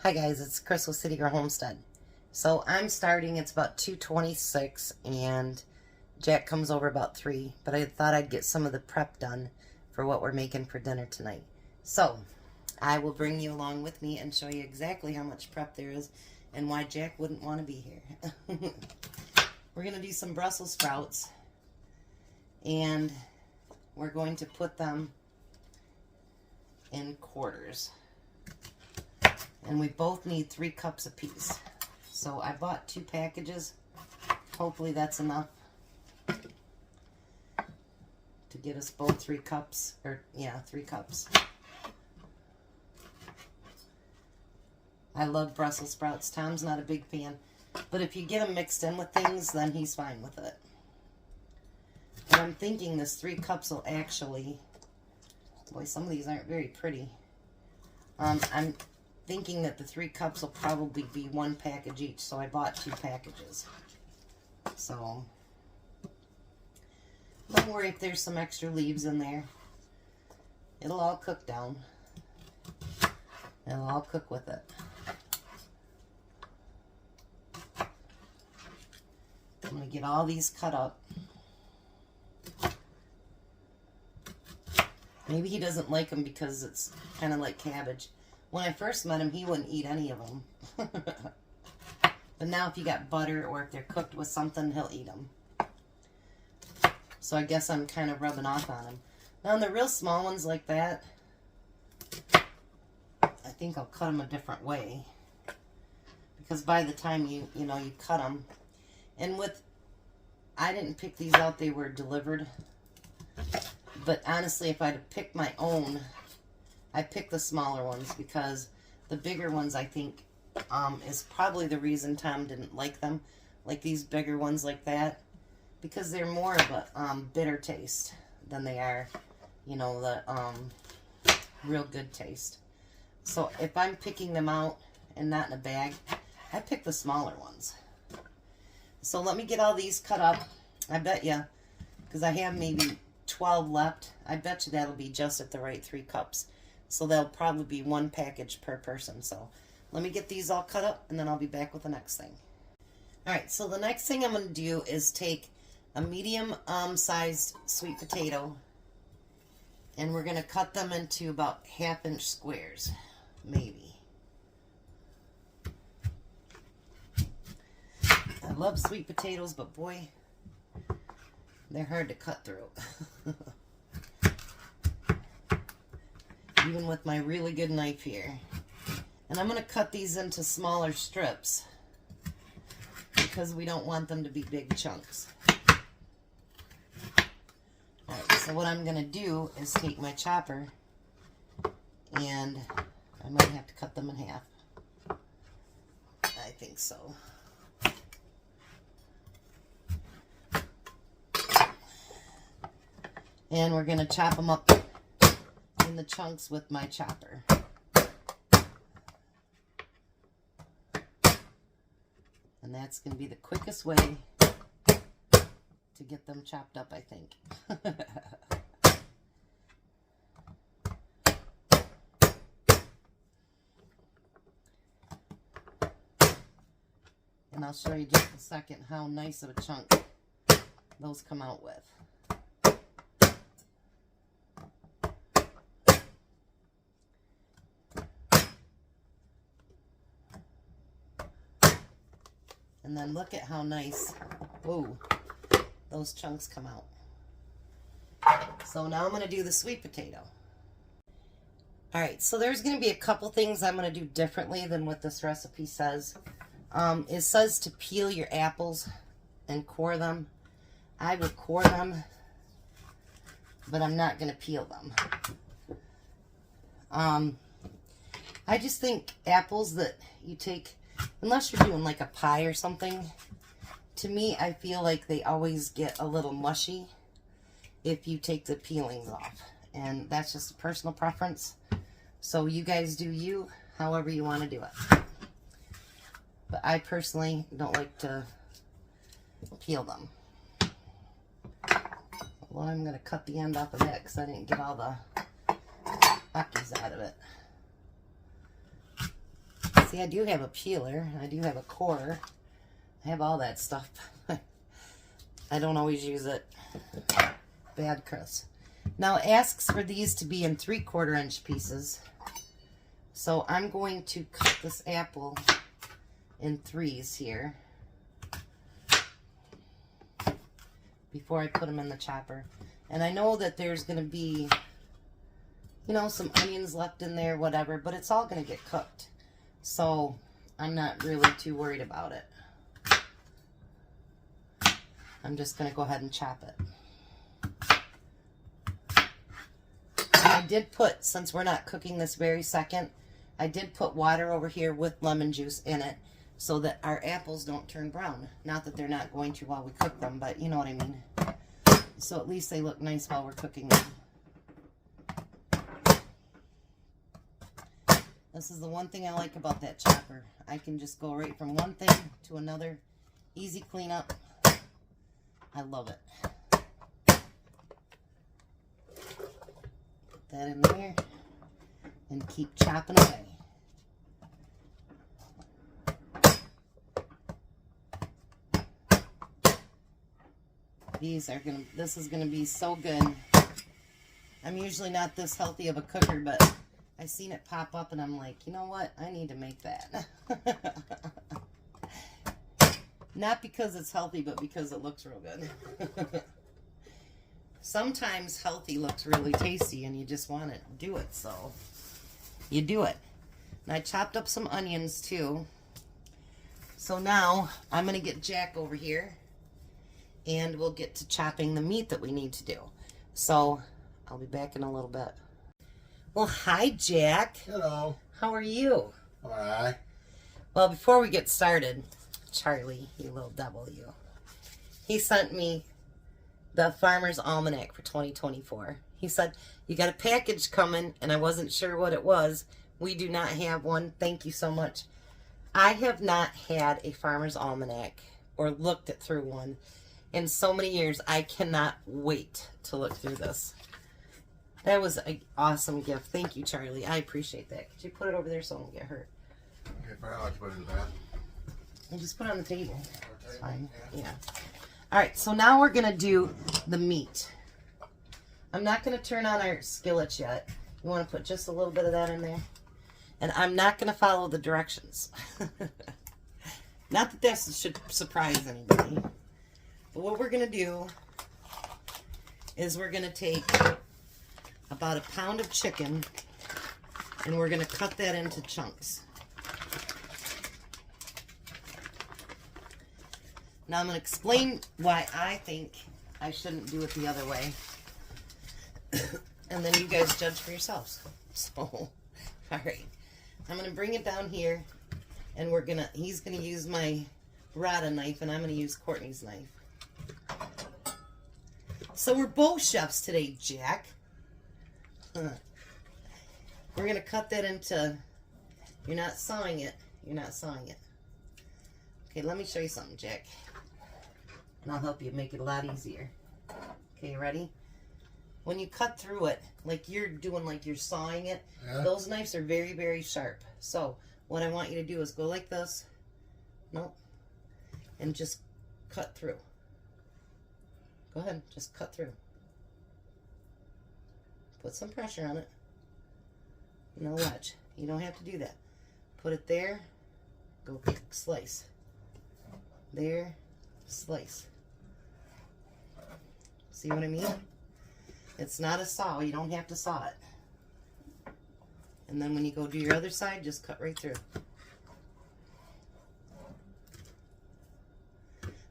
Hi guys, it's Crystal City Girl Homestead. So I'm starting, it's about 2:26 and Jack comes over about 3, but I thought I'd get some of the prep done for what we're making for dinner tonight. So I will bring you along with me and show you exactly how much prep there is and why Jack wouldn't want to be here. We're going to do some Brussels sprouts and we're going to put them in quarters. And we both need 3 cups apiece. So I bought 2 packages. Hopefully that's enough to get us both 3 cups. Or, yeah, 3 cups. I love Brussels sprouts. Tom's not a big fan. But if you get them mixed in with things, then he's fine with it. And I'm thinking this 3 cups will actually... Boy, some of these aren't very pretty. I'm thinking that the 3 cups will probably be 1 package each, so I bought 2 packages. So don't worry if there's some extra leaves in there. It'll all cook down. It'll all cook with it. I'm going to get all these cut up. Maybe he doesn't like them because it's kind of like cabbage. When I first met him, he wouldn't eat any of them. But now if you got butter or if they're cooked with something, he'll eat them. So I guess I'm kind of rubbing off on him. Now on the real small ones like that, I think I'll cut them a different way. Because by the time you cut them, and I didn't pick these out, they were delivered. But honestly, if I'd have picked my own, I picked the smaller ones because the bigger ones, I think, is probably the reason Tom didn't like them. Like these bigger ones like that. Because they're more of a bitter taste than they are, the real good taste. So if I'm picking them out and not in a bag, I pick the smaller ones. So let me get all these cut up. I bet you, because I have maybe 12 left, I bet you that'll be just at the right 3 cups. So there'll probably be 1 package per person. So let me get these all cut up and then I'll be back with the next thing. Alright, so the next thing I'm going to do is take a medium sized sweet potato and we're going to cut them into about 1/2 inch squares, maybe. I love sweet potatoes, but boy, they're hard to cut through. Even with my really good knife here. And I'm going to cut these into smaller strips because we don't want them to be big chunks. Alright, so what I'm going to do is take my chopper and I might have to cut them in half. I think so. And we're going to chop them up in the chunks with my chopper. And that's going to be the quickest way to get them chopped up, I think. And I'll show you just a second how nice of a chunk those come out with. And then look at how nice, whoa, those chunks come out. So now I'm going to do the sweet potato. Alright, so there's going to be a couple things I'm going to do differently than what this recipe says. It says to peel your apples and core them. I will core them, but I'm not going to peel them. I just think apples that you take, unless you're doing like a pie or something, to me, I feel like they always get a little mushy if you take the peelings off. And that's just a personal preference. So you guys do you, however you want to do it. But I personally don't like to peel them. Well, I'm going to cut the end off of that because I didn't get all the buckies out of it. See, I do have a peeler. I do have a core. I have all that stuff. I don't always use it. Bad crust. Now it asks for these to be in 3/4 inch pieces. So I'm going to cut this apple in 3s here before I put them in the chopper. And I know that there's going to be, you know, some onions left in there, whatever, but it's all going to get cooked. So I'm not really too worried about it. I'm just going to go ahead and chop it. I did put, since we're not cooking this very second, I did put water over here with lemon juice in it so that our apples don't turn brown. Not that they're not going to while we cook them, but you know what I mean. So at least they look nice while we're cooking them. This is the one thing I like about that chopper. I can just go right from one thing to another. Easy cleanup. I love it. Put that in there and keep chopping away. This is gonna be so good. I'm usually not this healthy of a cooker, but I seen it pop up and I'm like, you know what? I need to make that. Not because it's healthy, but because it looks real good. Sometimes healthy looks really tasty and you just want to do it, so you do it. And I chopped up some onions too. So now I'm going to get Jack over here and we'll get to chopping the meat that we need to do. So I'll be back in a little bit. Well, hi, Jack. Hello. How are you? All right. Well, before we get started, Charlie, you little devil, you. He sent me the Farmer's Almanac for 2024. He said, you got a package coming, and I wasn't sure what it was. We do not have one. Thank you so much. I have not had a Farmer's Almanac or looked it through one in so many years. I cannot wait to look through this. That was an awesome gift. Thank you, Charlie. I appreciate that. Could you put it over there so I don't get hurt? Okay, I'll let you put it in the bath. And just put it on the table. It's fine. Yeah. All right, so now we're going to do the meat. I'm not going to turn on our skillets yet. You want to put just a little bit of that in there? And I'm not going to follow the directions. Not that this should surprise anybody. But what we're going to do is we're going to take about 1 pound of chicken and we're going to cut that into chunks. Now I'm going to explain why I think I shouldn't do it the other way. And then you guys judge for yourselves. So, all right. I'm going to bring it down here and he's going to use my Rada knife and I'm going to use Courtney's knife. So we're both chefs today, Jack. We're going to cut that into, you're not sawing it. You're not sawing it. Okay, let me show you something, Jack. And I'll help you make it a lot easier. Okay, you ready? When you cut through it, like you're doing, like you're sawing it, yeah. Those knives are very, very sharp. So what I want you to do is go like this. Nope. And just cut through. Go ahead, just cut through. Put some pressure on it. No, watch. You don't have to do that. Put it there. Go slice. There. Slice. See what I mean? It's not a saw. You don't have to saw it. And then when you go do your other side, just cut right through.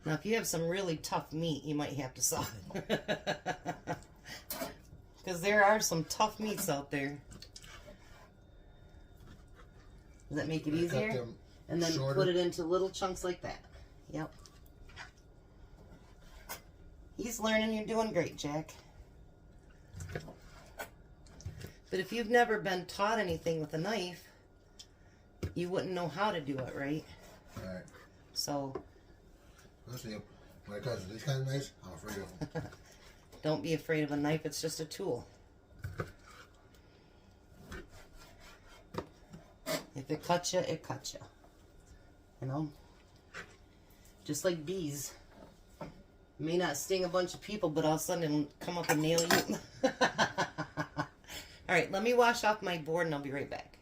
Now, if you have some really tough meat, you might have to saw it. Because there are some tough meats out there. Does that make it easier? And then shorter. Put it into little chunks like that. Yep. He's learning. You're doing great, Jack. But if you've never been taught anything with a knife, you wouldn't know how to do it, right? Right. So. Listen, when it comes to these kind of knives, I'm afraid of them. Don't be afraid of a knife. It's just a tool. If If it cuts you, it cuts you. You know? Just like bees. May not sting a bunch of people, but all of a sudden it'll come up and nail you. Alright, let me wash off my board and I'll be right back.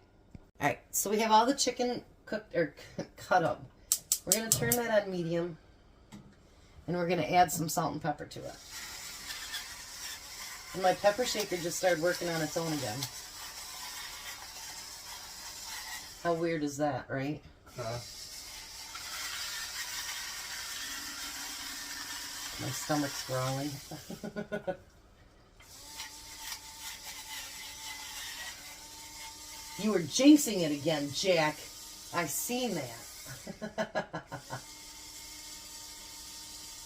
Alright, so we have all the chicken cooked or cut up. We're going to turn that on medium. And we're going to add some salt and pepper to it. And my pepper shaker just started working on its own again. How weird is that, right? My stomach's growling. You were jinxing it again, Jack. I seen that.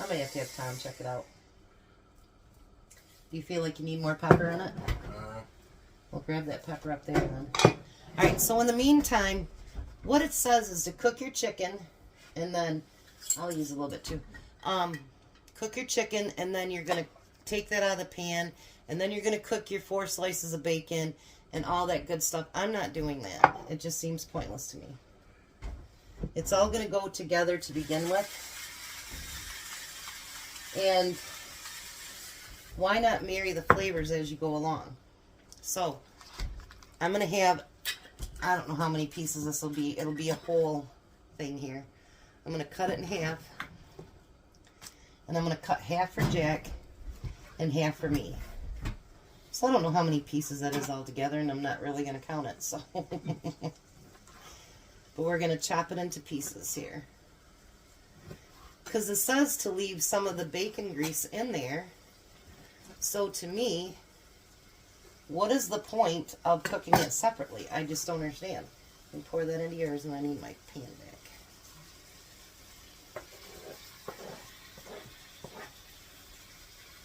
I may have to have Tom check it out. Do you feel like you need more pepper in it? We'll grab that pepper up there then. Alright, so in the meantime, what it says is to cook your chicken, and then, I'll use a little bit too. Cook your chicken, and then you're going to take that out of the pan, and then you're going to cook your 4 slices of bacon, and all that good stuff. I'm not doing that. It just seems pointless to me. It's all going to go together to begin with. And why not marry the flavors as you go along? So, I'm going to have, I don't know how many pieces this will be. It'll be a whole thing here. I'm going to cut it in half. And I'm going to cut half for Jack and half for me. So I don't know how many pieces that is all together, and I'm not really going to count it. So, but we're going to chop it into pieces here. Because it says to leave some of the bacon grease in there. So to me, what is the point of cooking it separately? I just don't understand. And pour that into yours, and I need my pan back.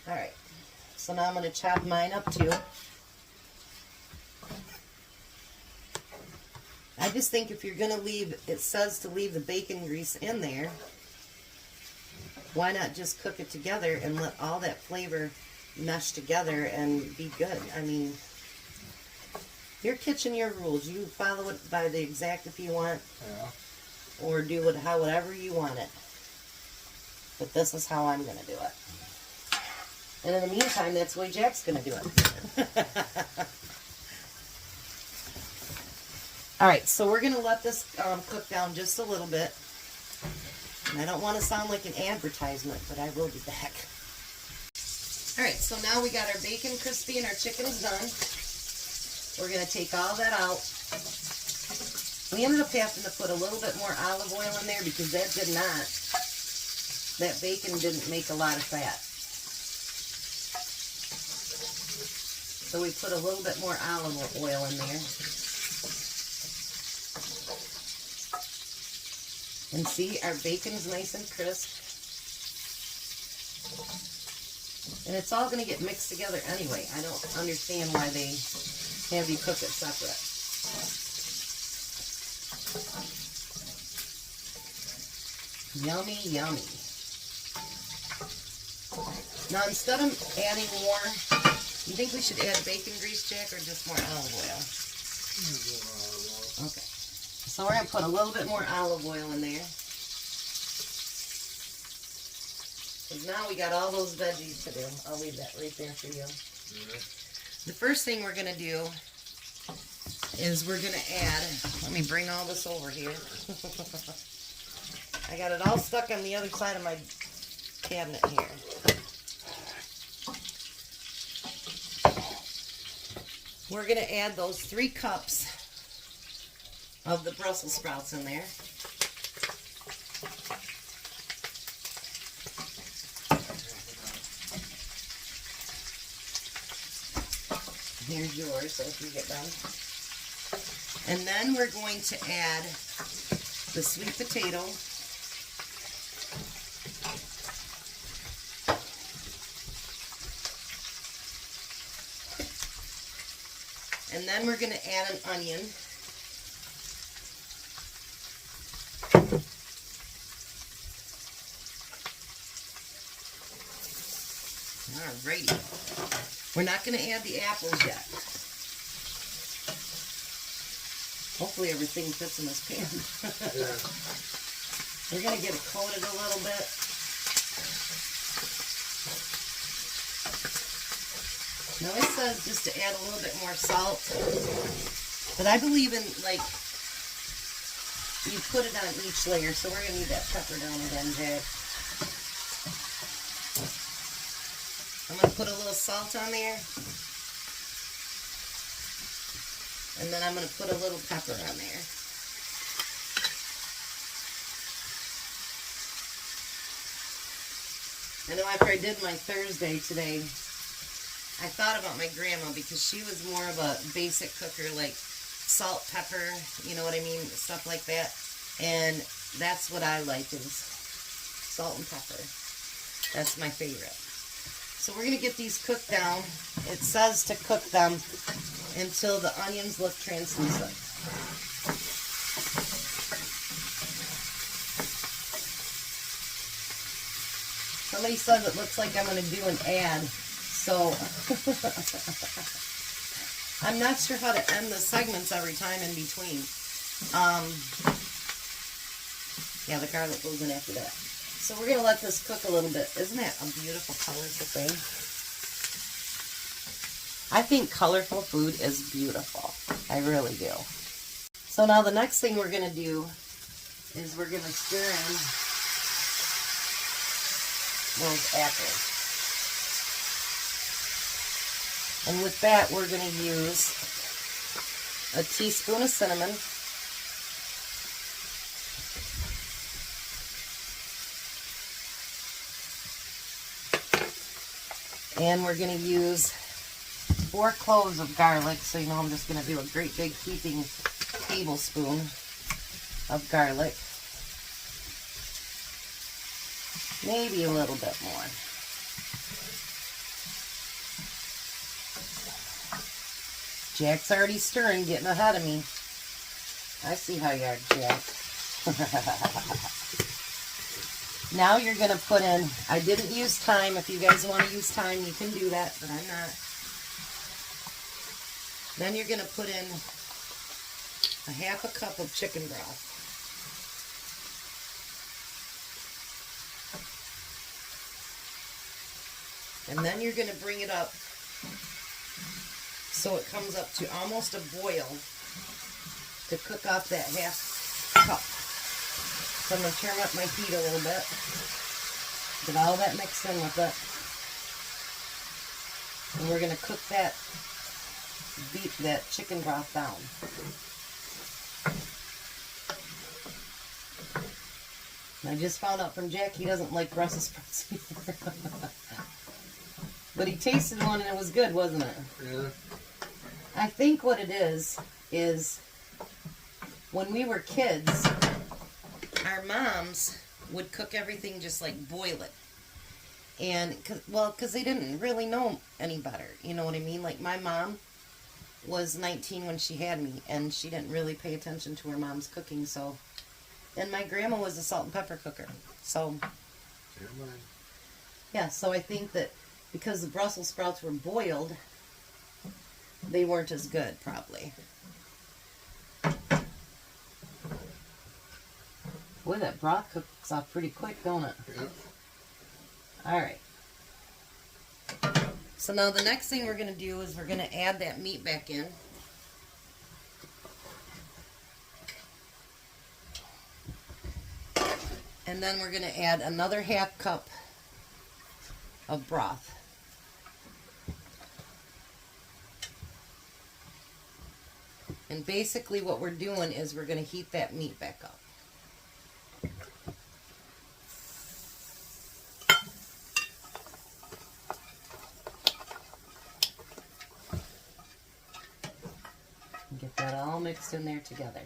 Alright, so now I'm going to chop mine up too. I just think if you're going to leave, it says to leave the bacon grease in there, why not just cook it together and let all that flavor mesh together and be good? I mean, your kitchen, your rules. You follow it by the exact if you want, or do it however you want it. But this is how I'm going to do it. And in the meantime, that's the way Jack's going to do it. Alright, so we're going to let this cook down just a little bit. And I don't want to sound like an advertisement, but I will be back. Alright, so now we got our bacon crispy and our chicken's done. We're going to take all that out. We ended up having to put a little bit more olive oil in there because that bacon didn't make a lot of fat. So we put a little bit more olive oil in there. And see, our bacon's nice and crisp. And it's all going to get mixed together anyway. I don't understand why they have you cook it separate. Yummy, yummy. Now, instead of adding more, you think we should add bacon grease, Jack, or just more olive oil? Okay. So we're going to put a little bit more olive oil in there. Because now we got all those veggies to do. I'll leave that right there for you. The first thing we're going to do is we're going to add, let me bring all this over here. I got it all stuck on the other side of my cabinet here. We're going to add those 3 cups of the Brussels sprouts in there. Here's yours, so if you get done. And then we're going to add the sweet potato. And then we're going to add an onion. Alrighty. We're not going to add the apples yet. Oh, Hopefully everything fits in this pan. Yeah. We're going to get it coated a little bit. Now it says just to add a little bit more salt. But I believe in, like, you put it on each layer. So we're going to need that pepper down again, Jack. I'm going to put a little salt on there. And then I'm going to put a little pepper on there. I know after I did my Thursday today, I thought about my grandma because she was more of a basic cooker, like salt, pepper, you know what I mean, stuff like that. And that's what I like is salt and pepper. That's my favorite. So we're going to get these cooked down. It says to cook them until the onions look translucent. Somebody says it looks like I'm going to do an ad, so I'm not sure how to end the segments every time in between. Yeah, the garlic goes in after that. So we're going to let this cook a little bit. Isn't that a beautiful, colorful thing? I think colorful food is beautiful. I really do. So now the next thing we're going to do is we're going to stir in those apples. And with that, we're going to use a teaspoon of cinnamon, and we're going to use 4 cloves of garlic. So you know I'm just going to do a great big heaping tablespoon of garlic. Maybe a little bit more. Jack's already stirring, getting ahead of me. I see how you are, Jack. Now you're going to put in, I didn't use thyme. If you guys want to use thyme, you can do that, but I'm not. Then you're going to put in a half a cup of chicken broth. And then you're going to bring it up so it comes up to almost a boil to cook off that half cup. So I'm going to turn up my heat a little bit. Get all that mixed in with it. And we're going to cook that chicken broth down. And I just found out from Jack he doesn't like Brussels sprouts either. But he tasted one and it was good, wasn't it? Yeah. I think what it is when we were kids, our moms would cook everything just like boil it. And, because they didn't really know any better. You know what I mean? Like my mom was 19 when she had me and she didn't really pay attention to her mom's cooking. So, and my grandma was a salt and pepper cooker. So, yeah, so I think that because the Brussels sprouts were boiled, they weren't as good, probably. Boy, that broth cooks off pretty quick, don't it? Yep. Alright. So now the next thing we're going to do is we're going to add that meat back in. And then we're going to add another half cup of broth. And basically what we're doing is we're going to heat that meat back up. Get that all mixed in there together.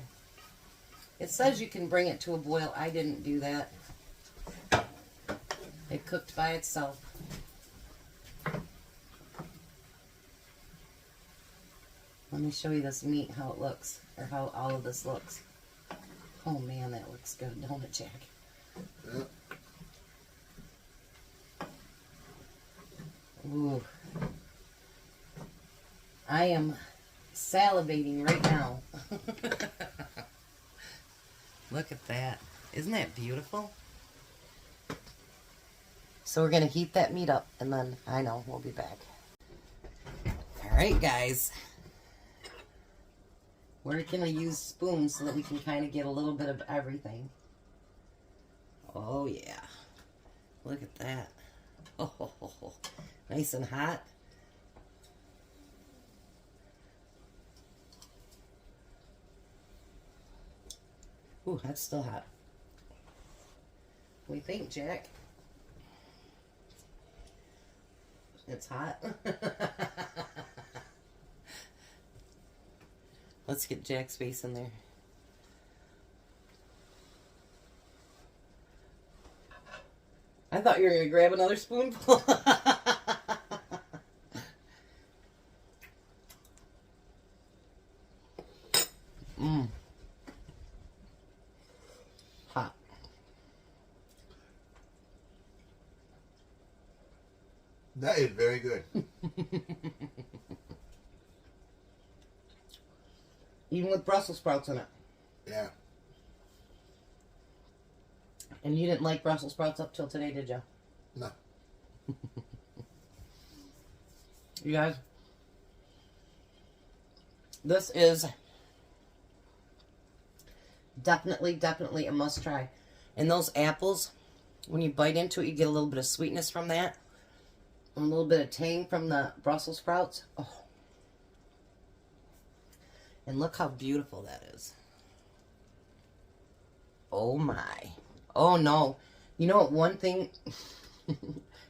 It says you can bring it to a boil. I didn't do that. It cooked by itself. Let me show you this meat, how it looks, or how all of this looks. Oh man, that looks good, don't it, Jack? Yep. Ooh. I am salivating right now. Look at that. Isn't that beautiful? So we're going to heat that meat up, and then, I know, we'll be back. All right, guys. We're going to use spoons so that we can kind of get a little bit of everything. Oh, yeah. Look at that. Oh, nice and hot. Ooh, that's still hot. What do you think, Jack? It's hot. Let's get Jack's face in there. I thought you were going to grab another spoonful. Hot. That is very good. Even with Brussels sprouts in it. Yeah. And you didn't like Brussels sprouts up till today, did you? No. You guys, this is definitely a must try. And those apples, when you bite into it, you get a little bit of sweetness from that. And a little bit of tang from the Brussels sprouts. Oh. And look how beautiful that is. Oh my. Oh no. You know what, one thing,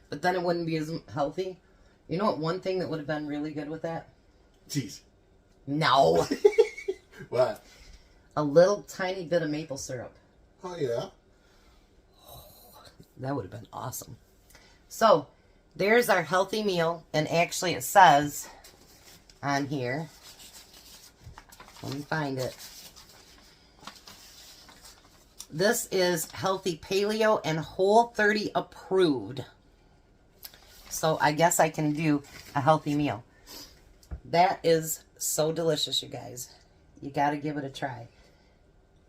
but then it wouldn't be as healthy. You know what, one thing that would have been really good with that? Cheese. No. What? A little tiny bit of maple syrup. Oh, yeah. That would have been awesome. So, there's our healthy meal. And actually it says on here, let me find it. This is healthy paleo and Whole30 approved. So I guess I can do a healthy meal. That is so delicious, you guys. You got to give it a try.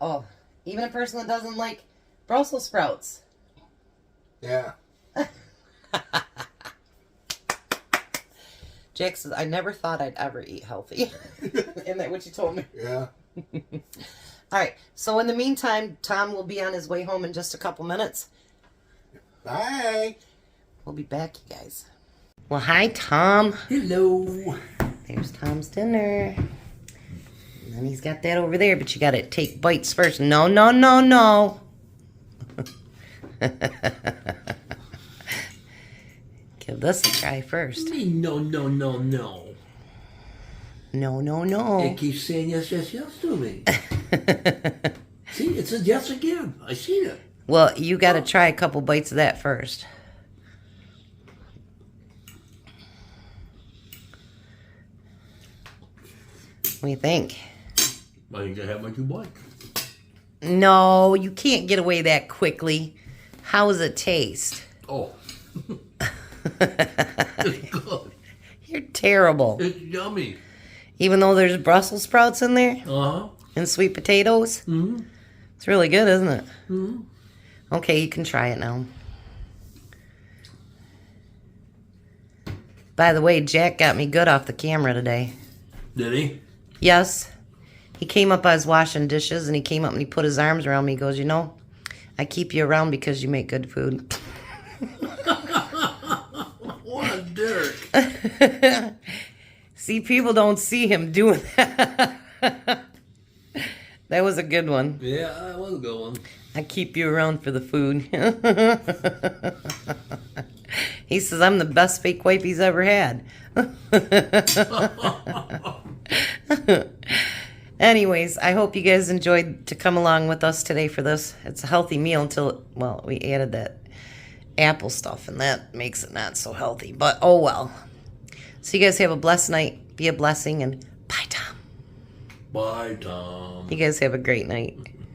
Oh, even a person that doesn't like Brussels sprouts. Yeah. Jack says, I never thought I'd ever eat healthy. Isn't that what you told me? Yeah. All right. So in the meantime, Tom will be on his way home in just a couple minutes. Bye. We'll be back, you guys. Well, hi, Tom. Hello. There's Tom's dinner. And then he's got that over there, but you got to take bites first. No, no, no, no. Give this a try first. No, no, no, no. No, no, no. It keeps saying yes, yes, yes to me. See, it says yes again. I seen it. Well, you got to try a couple bites of that first. What do you think? I think I have my 2 bites. No, you can't get away that quickly. How does it taste? Oh. It's good. You're terrible. It's yummy. Even though there's Brussels sprouts in there Uh-huh. and sweet potatoes. Mm-hmm. It's really good, isn't it? Mm-hmm. Okay, you can try it now. By the way, Jack got me good off the camera today. Did he? Yes. He came up, I was washing dishes, and he came up and he put his arms around me. He goes, you know, I keep you around because you make good food. What a dirt. See, people don't see him doing that. That was a good one. Yeah, that was a good one. I keep you around for the food. He says, I'm the best fake wife he's ever had. Anyways, I hope you guys enjoyed to come along with us today for this. It's a healthy meal until, well, we added that apple stuff, and that makes it not so healthy. But, oh well. So you guys have a blessed night. Be a blessing, and bye, Tom. Bye, Tom. You guys have a great night.